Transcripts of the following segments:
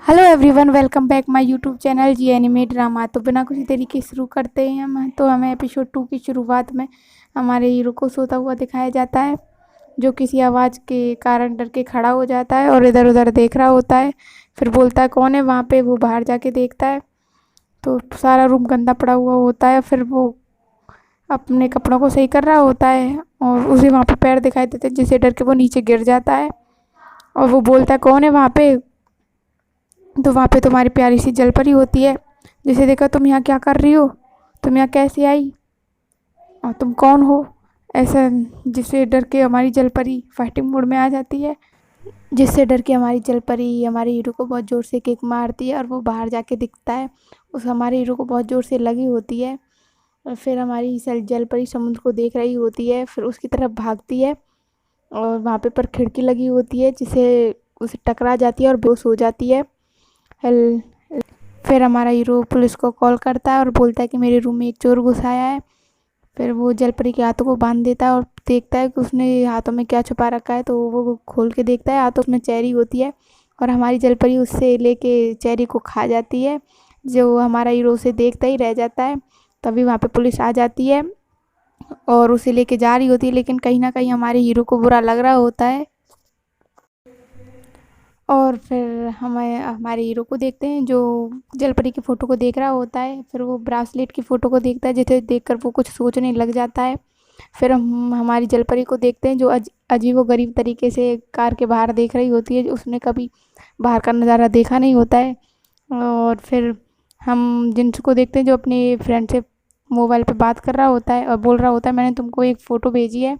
Hello everyone, welcome back my YouTube channel G anime drama. तो बिना कुछ देरी के शुरू करते हैं हम। तो हमें एपिसोड 2 की शुरुआत में हमारे हीरो को सोता हुआ दिखाया जाता है, जो किसी आवाज़ के कारण डर के खड़ा हो जाता है और इधर उधर देख रहा होता है। फिर बोलता है कौन है वहाँ पे। वो बाहर जाके देखता है तो सारा रूम गंदा पड़ा हुआ होता है। फिर वो अपने कपड़ों को सही कर रहा होता है और उसे वहाँ पे पैर दिखाई देते हैं, जिससे डर के वो नीचे गिर जाता है। और वो बोलता है कौन है वहाँ पे। तो वहाँ पे तुम्हारी प्यारी सी जलपरी होती है, जिसे देखा तुम यहाँ क्या कर रही हो, तुम यहाँ कैसे आई और तुम कौन हो, ऐसा। जिससे डर के हमारी जलपरी फाइटिंग मोड में आ जाती है, जिससे डर के हमारी जलपरी हमारे हीरो को बहुत ज़ोर से किक मारती है और वो बाहर जाके दिखता है। उस हमारे हीरो को बहुत ज़ोर से लगी होती है। और फिर हमारी जलपरी समुद्र को देख रही होती है, फिर उसकी तरफ भागती है और वहाँ पे पर खिड़की लगी होती है, जिसे उसे टकरा जाती है और बेहोश हो जाती है। हेल फिर हमारा हीरो पुलिस को कॉल करता है और बोलता है कि मेरे रूम में एक चोर घुस आया है। फिर वो जलपरी के हाथों को बांध देता है और देखता है कि उसने हाथों में क्या छुपा रखा है। तो वो खोल के देखता है, हाथों में चेरी होती है और हमारी जलपरी उससे लेके चेरी को खा जाती है। जो हमारा हीरो उसे देखता ही रह जाता है। तभी वहाँ पे पुलिस आ जाती है और उसे लेके जा रही होती है, लेकिन कहीं ना कहीं हमारे हीरो को बुरा लग रहा होता है। और फिर हमें हमारे हीरो को देखते हैं, जो जलपरी की फ़ोटो को देख रहा होता है। फिर वो ब्रासलेट की फ़ोटो को देखता है, जिसे देखकर वो कुछ सोचने लग जाता है। फिर हम हमारी जलपरी को देखते हैं, जो अजीबोगरीब तरीके से कार के बाहर देख रही होती है। उसने कभी बाहर का नज़ारा देखा नहीं होता है। और फिर हम जिन्स को देखते हैं, जो अपने फ्रेंड से मोबाइल पे बात कर रहा होता है और बोल रहा होता है मैंने तुमको एक फ़ोटो भेजी है,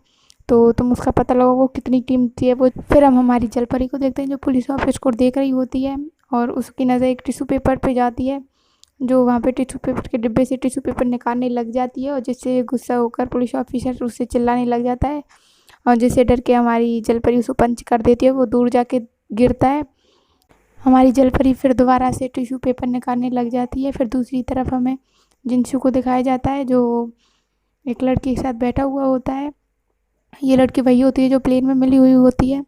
तो तुम उसका पता लगाओ वो कितनी कीमती है वो। फिर हम हमारी जलपरी को देखते हैं, जो पुलिस ऑफिस को देख रही होती है और उसकी नज़र एक टिश्यू पेपर पे जाती है, जो वहाँ पे टिश्यू पेपर के डिब्बे से टिश्यू पेपर निकालने लग जाती है और जिससे गुस्सा होकर पुलिस ऑफिसर उससे चिल्लाने लग जाता है। और जिससे डर के हमारी जलपरी उसको पंच कर देती है, वो दूर जाके गिरता है। हमारी जलपरी फिर दोबारा से टिश्यू पेपर निकालने लग जाती है। फिर दूसरी तरफ हमें जिनसू को दिखाया जाता है, जो एक लड़की के साथ बैठा हुआ होता है। ये लड़की वही होती है जो प्लेन में मिली हुई होती है।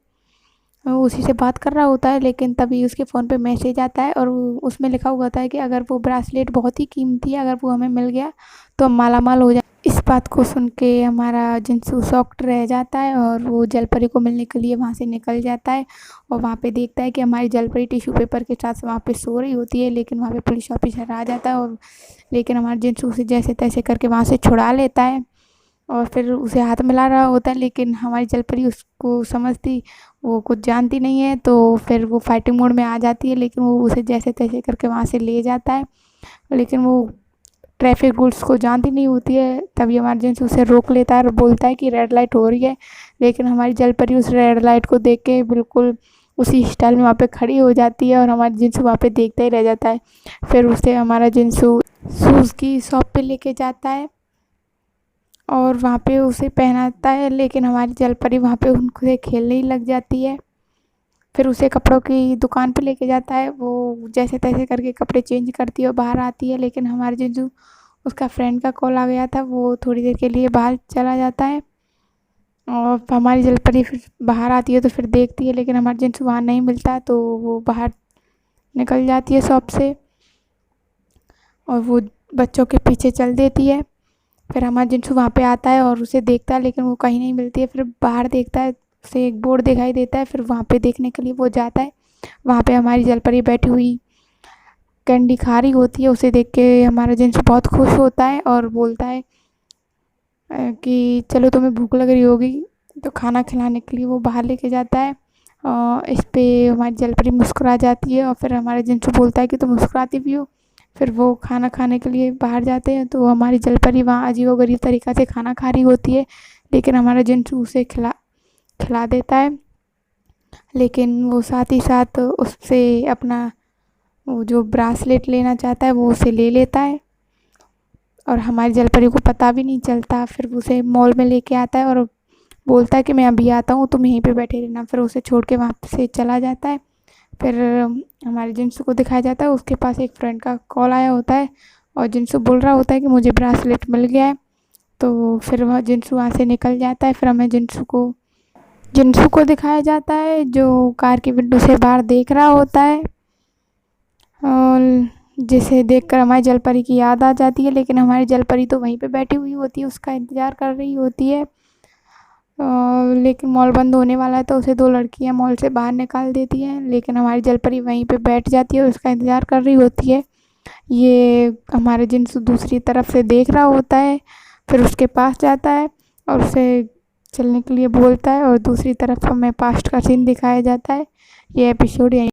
वो उसी से बात कर रहा होता है, लेकिन तभी उसके फ़ोन पे मैसेज आता है और उसमें लिखा हुआ होता है कि अगर वो ब्रासलेट बहुत ही कीमती है, अगर वो हमें मिल गया तो हम मालामाल हो जाए। इस बात को सुन के हमारा जिन्सू शॉक्ड रह जाता है और वो जलपरी को मिलने के लिए वहाँ से निकल जाता है। और वहाँ पे देखता है कि हमारी जलपरी टिश्यू पेपर के साथ वहाँ पे सो रही होती है, लेकिन वहाँ पे पुलिस ऑफिसर आ जाता है और लेकिन हमारा जिन्सू उसे जैसे तैसे करके वहाँ से छुड़ा लेता है और फिर उसे हाथ मिला रहा होता है। लेकिन हमारी जलपरी उसको समझती, वो कुछ जानती नहीं है, तो फिर वो फाइटिंग मोड में आ जाती है। लेकिन वो उसे जैसे तैसे करके वहाँ से ले जाता है, लेकिन वो ट्रैफिक रूल्स को जानती नहीं होती है। तभी हमारा जिन्स उसे रोक लेता है और बोलता है कि रेड लाइट हो रही है। लेकिन हमारी जलपरी उस रेड लाइट को देख के बिल्कुल उसी स्टाइल में वहाँ पे खड़ी हो जाती है और हमारा जिन्सू वहाँ पे देखता ही रह जाता है। फिर उसे हमारा जिन्सू शूज़ की शॉप पे लेके जाता है और वहाँ पे उसे पहनाता है, लेकिन हमारी जलपरी वहाँ पे उनसे खेलने ही लग जाती है। फिर उसे कपड़ों की दुकान पे लेके जाता है, वो जैसे तैसे करके कपड़े चेंज करती है और बाहर आती है। लेकिन हमारे जिन्सू, उसका फ्रेंड का कॉल आ गया था, वो थोड़ी देर के लिए बाहर चला जाता है। और हमारी जलपरी फिर बाहर आती है तो फिर देखती है, लेकिन हमारा जिन्सू वहाँ नहीं मिलता, तो वो बाहर निकल जाती है शॉप से और वो बच्चों के पीछे चल देती है। फिर हमारा जिन्सू वहाँ पे आता है और उसे देखता है, लेकिन वो कहीं नहीं मिलती है। फिर बाहर देखता है, उसे एक बोर्ड दिखाई देता है, फिर वहाँ पे देखने के लिए वो जाता है। वहाँ पे हमारी जलपरी बैठी हुई कैंडी खा रही होती है। उसे देख के हमारा जिन्सू बहुत खुश होता है और बोलता है कि चलो तुम्हें भूख लग रही होगी, तो खाना खिलाने के लिए वो बाहर लेके जाता है। इस पे हमारी जलपरी मुस्कुरा जाती है और फिर हमारा जिन्सू बोलता है कि तुम मुस्कुराती भी हो। फिर वो खाना खाने के लिए बाहर जाते हैं, तो हमारी जलपरी वहाँ अजीबोगरीब तरीक़ा से खाना खा रही होती है, लेकिन हमारा जिन्सू उसे खिला खिला देता है। लेकिन वो साथ ही साथ उससे अपना वो जो ब्रासलेट लेना चाहता है वो उसे ले लेता है और हमारी जलपरी को पता भी नहीं चलता। फिर उसे मॉल में लेके आता है और बोलता है कि मैं अभी आता हूँ, तुम यहीं पे बैठे रहना। फिर उसे छोड़ के वहाँ से चला जाता है। फिर हमारे जिन्सू को दिखाया जाता है, उसके पास एक फ्रेंड का कॉल आया होता है और जिन्सू बोल रहा होता है कि मुझे ब्रासलेट मिल गया है। तो फिर वह जिन्सू वहाँ से निकल जाता है। फिर हमें जिन्सू को दिखाया जाता है, जो कार की विंडो से बाहर देख रहा होता है जिसे देखकर हमारी जलपरी की याद आ जाती है, लेकिन हमारी जलपरी तो वहीं पे बैठी हुई होती है, उसका इंतज़ार कर रही होती है। लेकिन मॉल बंद होने वाला है तो उसे 2 लड़कियां मॉल से बाहर निकाल देती हैं, लेकिन हमारी जलपरी वहीं पे बैठ जाती है और उसका इंतज़ार कर रही होती है। ये हमारे जिन्स दूसरी तरफ से देख रहा होता है, फिर उसके पास जाता है और उसे चलने के लिए बोलता है, और दूसरी तरफ हमें पास्ट का सीन दिखाया जाता है। ये एपिसोड यहीं